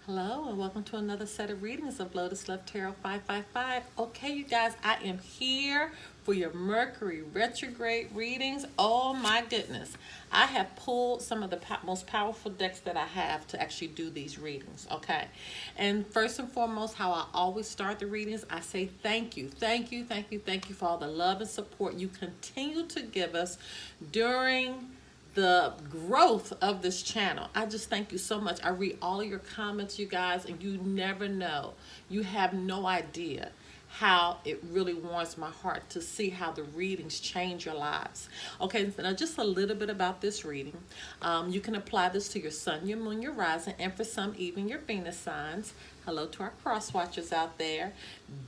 Hello and welcome to another set of readings of Lotus Love Tarot 555. Okay, you guys, I am here for your Mercury Retrograde readings. Oh my goodness. I have pulled some of the most powerful decks that I have to actually do these readings, okay? And first and foremost, how I always start the readings, I say thank you, thank you, thank you, thank you for all the love and support you continue to give us during the growth of this channel. I just thank you so much. I read all of your comments, you guys, and you never know. You have no idea how it really warms my heart to see how the readings change your lives. Okay, so now just a little bit about this reading. You can apply this to your sun, your moon, your rising, and for some, even your Venus signs. Hello to our cross watchers out there.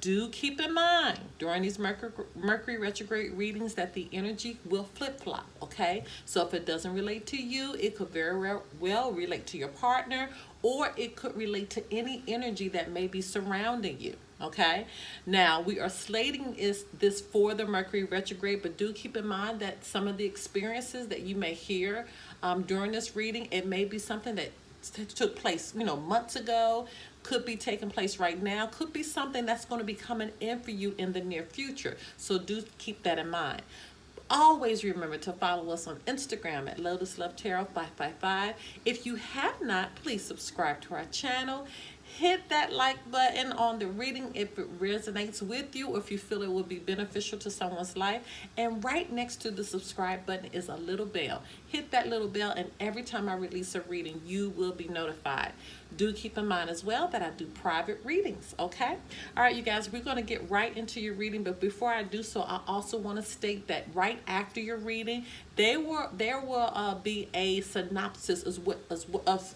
Do keep in mind during these Mercury retrograde readings that the energy will flip-flop, okay? So if it doesn't relate to you, it could very well relate to your partner, or it could relate to any energy that may be surrounding you. Okay, now we are slating this for the Mercury retrograde, but do keep in mind that some of the experiences that you may hear during this reading, it may be something that took place, months ago, could be taking place right now, could be something that's going to be coming in for you in the near future. So do keep that in mind. Always remember to follow us on Instagram at Lotus Love Tarot 555. If you have not, please subscribe to our channel. Hit that like button on the reading if it resonates with you or if you feel it will be beneficial to someone's life. And right next to the subscribe button is a little bell. Hit that little bell, and every time I release a reading, you will be notified. Do keep in mind as well that I do private readings, okay? All right, you guys, we're going to get right into your reading, but before I do so, I also want to state that right after your reading, there will be a synopsis of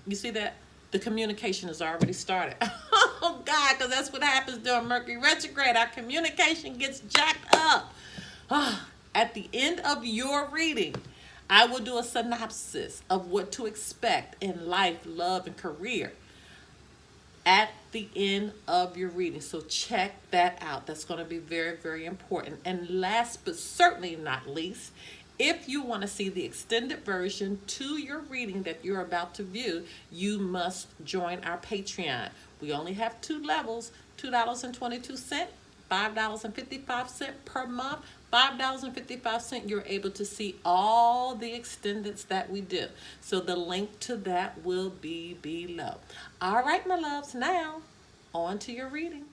you see that? The communication has already started. Oh, God, because that's what happens during Mercury retrograde. Our communication gets jacked up. At the end of your reading, I will do a synopsis of what to expect in life, love, and career at the end of your reading. So check that out. That's going to be very, very important. And last but certainly not least, if you want to see the extended version to your reading that you're about to view, you must join our Patreon. We only have two levels, $2.22, $5.55 per month. $5.55, you're able to see all the extendeds that we do. So the link to that will be below. All right, my loves, now on to your reading.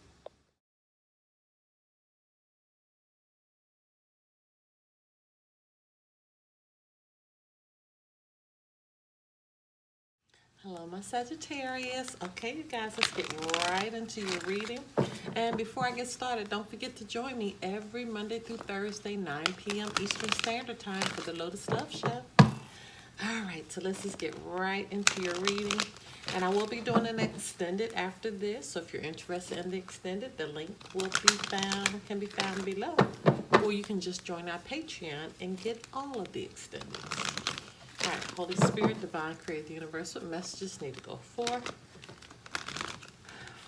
Hello, my Sagittarius. Okay, you guys, let's get right into your reading. And before I get started, don't forget to join me every Monday through Thursday, 9 p.m. Eastern Standard Time for the Lotus Love Show. All right, so let's just get right into your reading. And I will be doing an extended after this. So if you're interested in the extended, the link can be found below. Or you can just join our Patreon and get all of the extendeds. All right, Holy Spirit, Divine Creator, Universal messages need to go forth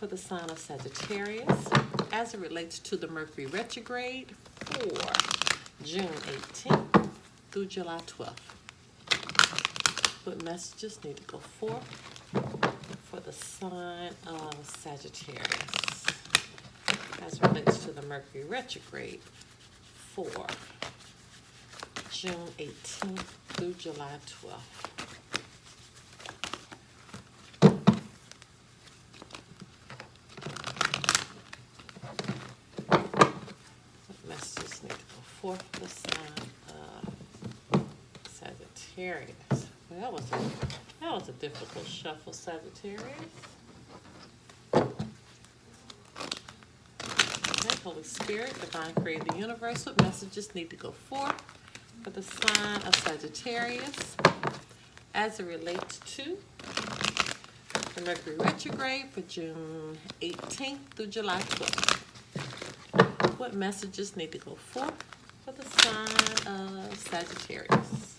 for the sign of Sagittarius as it relates to the Mercury retrograde for June 18th through July 12th. What messages need to go forth for the sign of Sagittarius as it relates to the Mercury retrograde for June 18th through July 12th. What messages need to go forth for the sign of Sagittarius? Well, that was a difficult shuffle, Sagittarius. Okay, Holy Spirit, Divine Creator, Universe, what messages need to go forth for the sign of Sagittarius as it relates to the Mercury retrograde for June 18th through July 12th. What messages need to go forth for the sign of Sagittarius?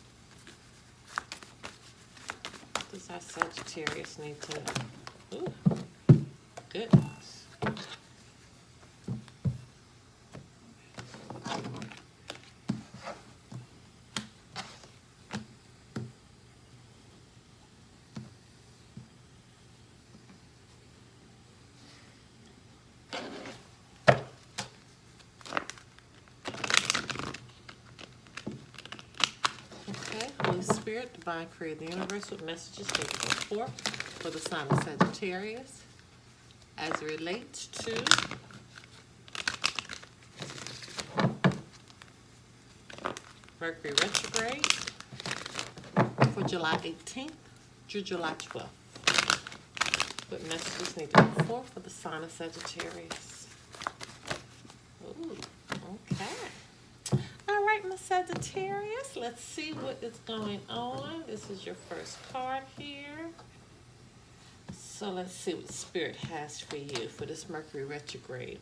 What does our Sagittarius need to know? Ooh, goodness. Spirit, Divine Creator, the Universe, what messages they go forth for the sign of Sagittarius as it relates to Mercury Retrograde for July 18th through July 12th. What messages need to go forth for the sign of Sagittarius? Ooh, okay. All right, my Sagittarius, let's see what is going on. This is your first card here. So let's see what Spirit has for you for this Mercury retrograde.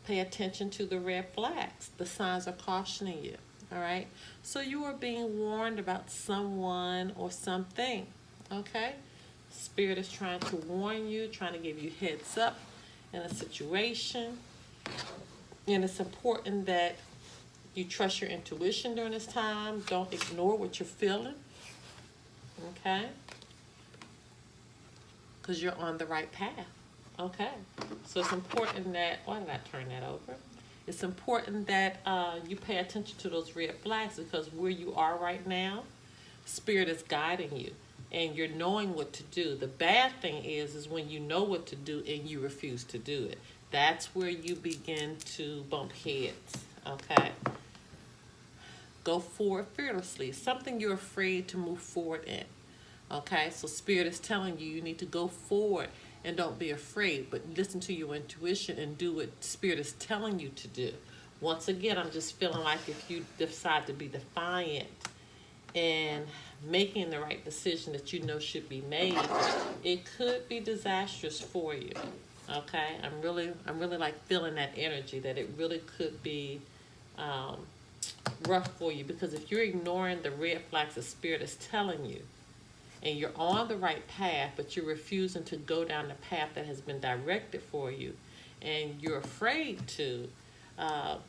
Pay attention to the red flags. The signs are cautioning you, all right? So you are being warned about someone or something, okay? Spirit is trying to warn you, trying to give you heads up in a situation. And it's important that you trust your intuition during this time. Don't ignore what you're feeling, okay? Because you're on the right path, okay? So it's important that, why did I turn that over? It's important that you pay attention to those red flags, because where you are right now, Spirit is guiding you and you're knowing what to do. The bad thing is when you know what to do and you refuse to do it. That's where you begin to bump heads, okay? Go forward fearlessly. Something you're afraid to move forward in. Okay, so Spirit is telling you need to go forward and don't be afraid, but listen to your intuition and do what Spirit is telling you to do. Once again, I'm just feeling like if you decide to be defiant and making the right decision that you know should be made, it could be disastrous for you. Okay, I'm really like feeling that energy that it really could be rough for you, because if you're ignoring the red flags that Spirit is telling you, and you're on the right path, but you're refusing to go down the path that has been directed for you, and you're afraid to, well,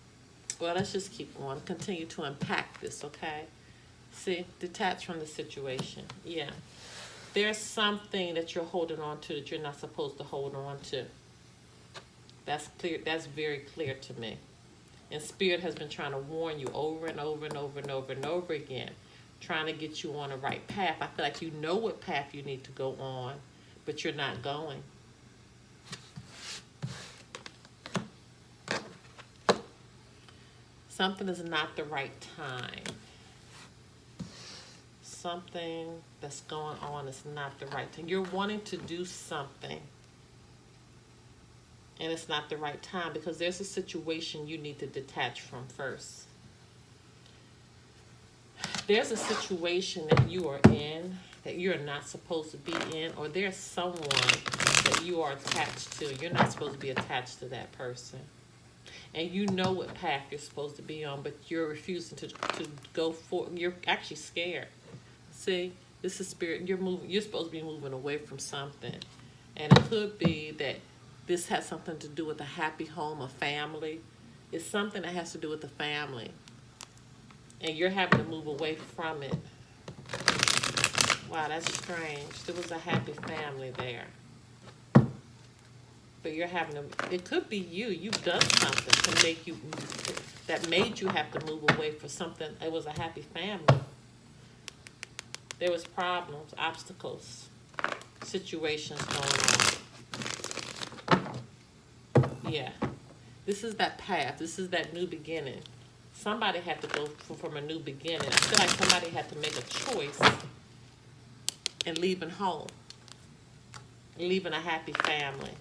let's just keep on, continue to unpack this, okay? See, detach from the situation. Yeah. There's something that you're holding on to that you're not supposed to hold on to. That's clear. That's very clear to me. And Spirit has been trying to warn you over and over and over and over and over again, trying to get you on the right path. I feel like you know what path you need to go on, but you're not going. Something is not the right time. Something that's going on is not the right time. You're wanting to do something, and it's not the right time, because there's a situation you need to detach from first. There's a situation that you are in that you're not supposed to be in, or there's someone that you are attached to. You're not supposed to be attached to that person. And you know what path you're supposed to be on, but you're refusing to go forward. You're actually scared. See, this is Spirit. You're supposed to be moving away from something. And it could be that this has something to do with a happy home, a family. It's something that has to do with the family. And you're having to move away from it. Wow, that's strange. There was a happy family there. But you're having to, it could be you. You've done something to make you, that made you have to move away from something. It was a happy family. There was problems, obstacles, situations going on. Yeah. This is that path. This is that new beginning. Somebody had to go from a new beginning. I feel like somebody had to make a choice in leaving home, leaving a happy family.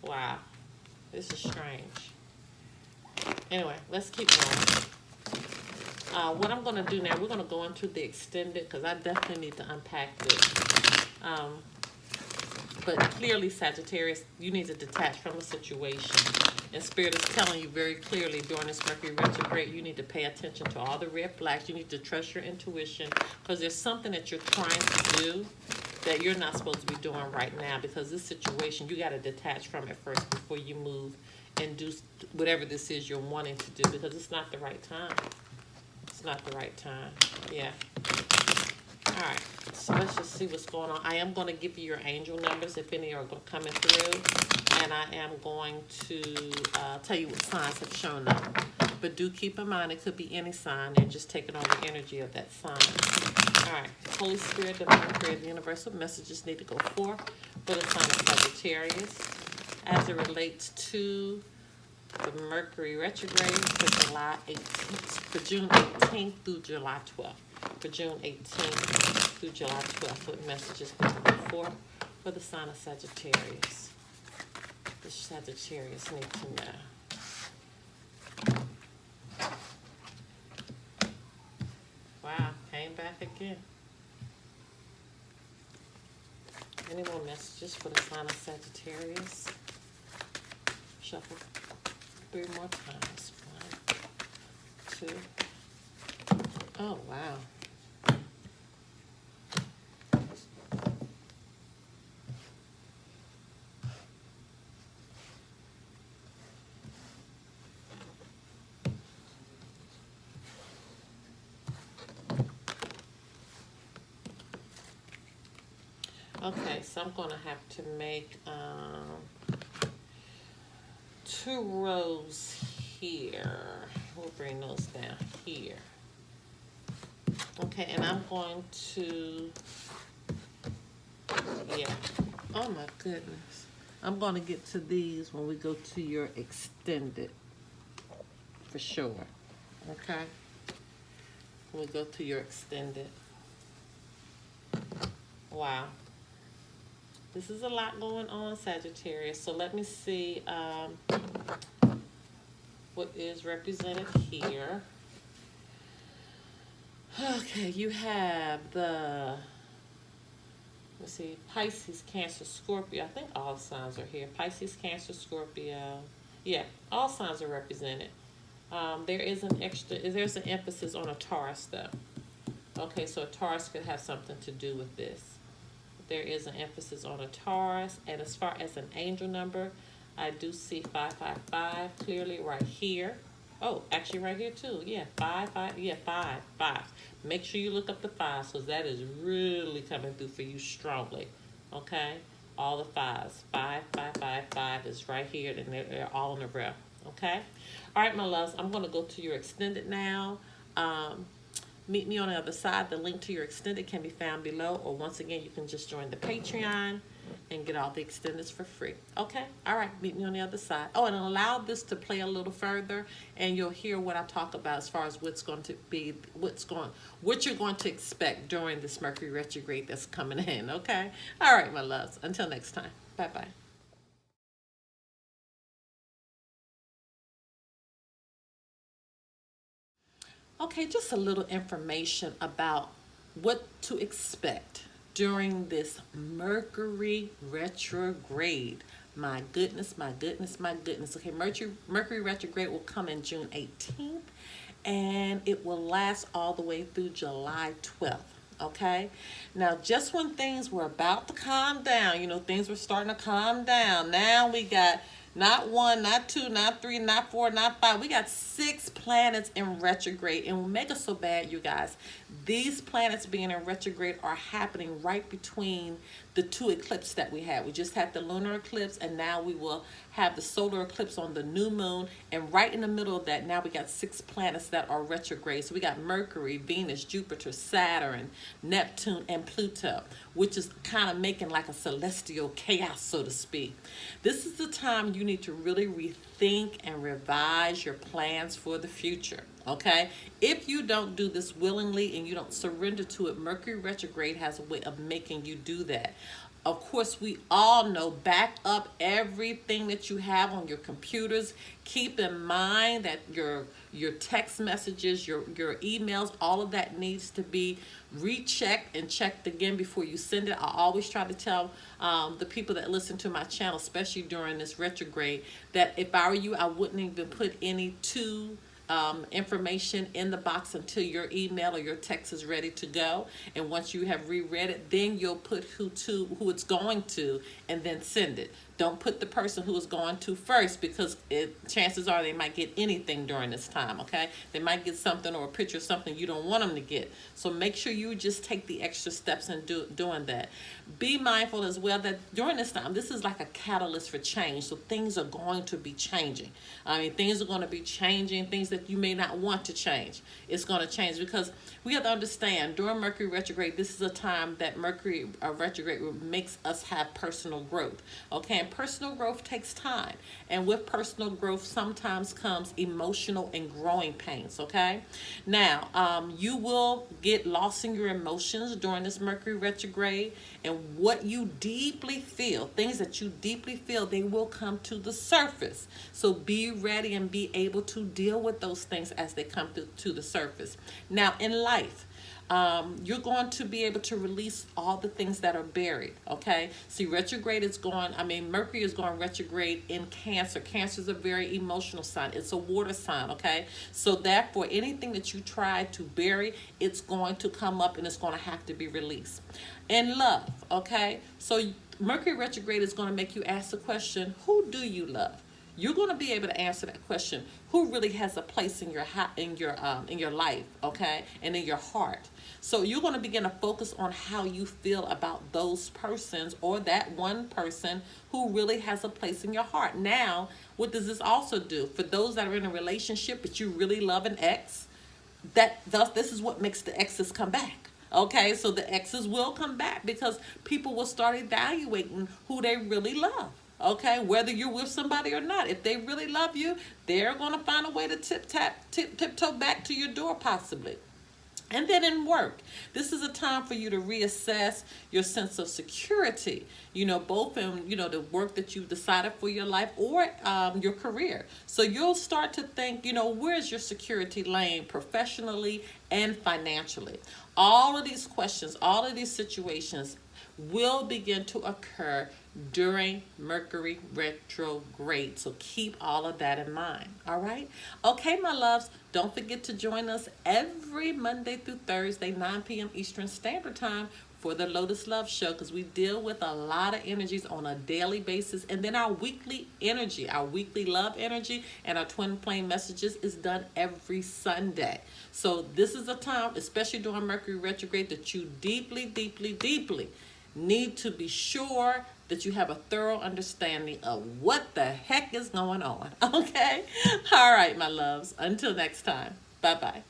Wow, this is strange. Anyway, let's keep going. What I'm going to do now, we're going to go into the extended, because I definitely need to unpack this. But clearly, Sagittarius, you need to detach from a situation. And Spirit is telling you very clearly during this Mercury retrograde, you need to pay attention to all the red flags. You need to trust your intuition, because there's something that you're trying to do that you're not supposed to be doing right now, because this situation, you got to detach from it first before you move and do whatever this is you're wanting to do, because it's not the right time. It's not the right time. Yeah. All right, so let's just see what's going on. I am going to give you your angel numbers if any are coming through, and I am going to tell you what signs have shown up. But do keep in mind, it could be any sign. They're just taking on the energy of that sign. All right. Holy Spirit, Divine Creative Universal messages need to go forth for the sign of Sagittarius as it relates to the Mercury Retrograde for July 18th, for June 18th through July 12th. For June 18th through July 12th, what messages need to go forth for the sign of Sagittarius? The Sagittarius need to know. Wow, came back again. Any more messages for the sign of Sagittarius? Shuffle 3 more times. 1, 2. Oh, wow. Okay, so I'm going to have to make 2 rows here. We'll bring those down here. Okay, and I'm going to, yeah. Oh my goodness. I'm going to get to these when we go to your extended, for sure. Okay? We'll go to your extended. Wow. This is a lot going on, Sagittarius. So let me see what is represented here. Okay, you have the, let's see, Pisces, Cancer, Scorpio. I think all signs are here. Pisces, Cancer, Scorpio. Yeah, all signs are represented. There's an emphasis on a Taurus though. Okay, so a Taurus could have something to do with this. There is an emphasis on a Taurus. And as far as an angel number, I do see 555 clearly right here. Oh, actually right here too. Yeah, 5. Yeah, 5. Make sure you look up the 5s because that is really coming through for you strongly. Okay? All the 5s. 5 is right here, and they're all in a row. Okay? All right, my loves, I'm going to go to your extended now. Meet me on the other side. The link to your extended can be found below, or once again, you can just join the Patreon and get all the extendeds for free. Okay? All right, meet me on the other side. Oh, and allow this to play a little further, and you'll hear what I talk about as far as what you're going to expect during this Mercury retrograde that's coming in. Okay? All right, my loves. Until next time. Bye-bye. Okay, just a little information about what to expect during this Mercury retrograde. My goodness, my goodness, my goodness. Okay, Mercury retrograde will come in June 18th, and it will last all the way through July 12th. Okay, now just when things were about to calm down, things were starting to calm down. Now we got not 1, not 2, not 3, not 4, not 5. We got 6 planets in retrograde. And what makes us so bad, you guys, these planets being in retrograde are happening right between the 2 eclipses that we had. We just had the lunar eclipse, and now we will have the solar eclipse on the new moon. And right in the middle of that, now we got 6 planets that are retrograde. So we got Mercury, Venus, Jupiter, Saturn, Neptune, and Pluto, which is kind of making like a celestial chaos, so to speak. This is the time you need to really rethink and revise your plans for the future. Okay, if you don't do this willingly and you don't surrender to it, Mercury retrograde has a way of making you do that. Of course, we all know, back up everything that you have on your computers. Keep in mind that your text messages, your emails, all of that needs to be rechecked and checked again before you send it. I always try to tell the people that listen to my channel, especially during this retrograde, that if I were you, I wouldn't even put any information in the box until your email or your text is ready to go. And once you have reread it, then you'll put who it's going to, and then send it. Don't put the person who is going to first, because chances are they might get anything during this time, okay? They might get something or a picture of something you don't want them to get. So make sure you just take the extra steps in doing that. Be mindful as well that during this time, this is like a catalyst for change. So things are going to be changing. I mean, things are going to be changing, things that you may not want to change. It's going to change, because we have to understand during Mercury retrograde, this is a time that Mercury retrograde makes us have personal growth. Okay, and personal growth takes time. And with personal growth sometimes comes emotional and growing pains, okay? Now, you will get lost in your emotions during this Mercury retrograde, and what you deeply feel, things that you deeply feel, they will come to the surface. So be ready and be able to deal with those things as they come to the surface. Now, in life, you're going to be able to release all the things that are buried, okay? See, retrograde is going, Mercury is going retrograde in Cancer. Cancer is a very emotional sign. It's a water sign, okay? So therefore, anything that you try to bury, it's going to come up and it's going to have to be released. In love, okay? So Mercury retrograde is going to make you ask the question, who do you love? You're going to be able to answer that question. Who really has a place in your life, okay, and in your heart? So you're going to begin to focus on how you feel about those persons, or that one person who really has a place in your heart. Now, what does this also do for those that are in a relationship but you really love an ex? This is what makes the exes come back. Okay, so the exes will come back because people will start evaluating who they really love. Okay, whether you're with somebody or not, if they really love you, they're going to find a way to tiptoe back to your door possibly. And then in work, this is a time for you to reassess your sense of security, both in, the work that you've decided for your life, or your career. So you'll start to think, where's your security lane professionally and financially? All of these questions, all of these situations will begin to occur during Mercury retrograde. So keep all of that in mind. All right. Okay, my loves, don't forget to join us every Monday through Thursday, 9 p.m. Eastern Standard Time for the Lotus Love Show, because we deal with a lot of energies on a daily basis. And then our weekly energy, our weekly love energy, and our twin flame messages is done every Sunday. So this is a time, especially during Mercury retrograde, that you deeply, deeply, deeply need to be sure that you have a thorough understanding of what the heck is going on. Okay? All right, my loves. Until next time. Bye-bye.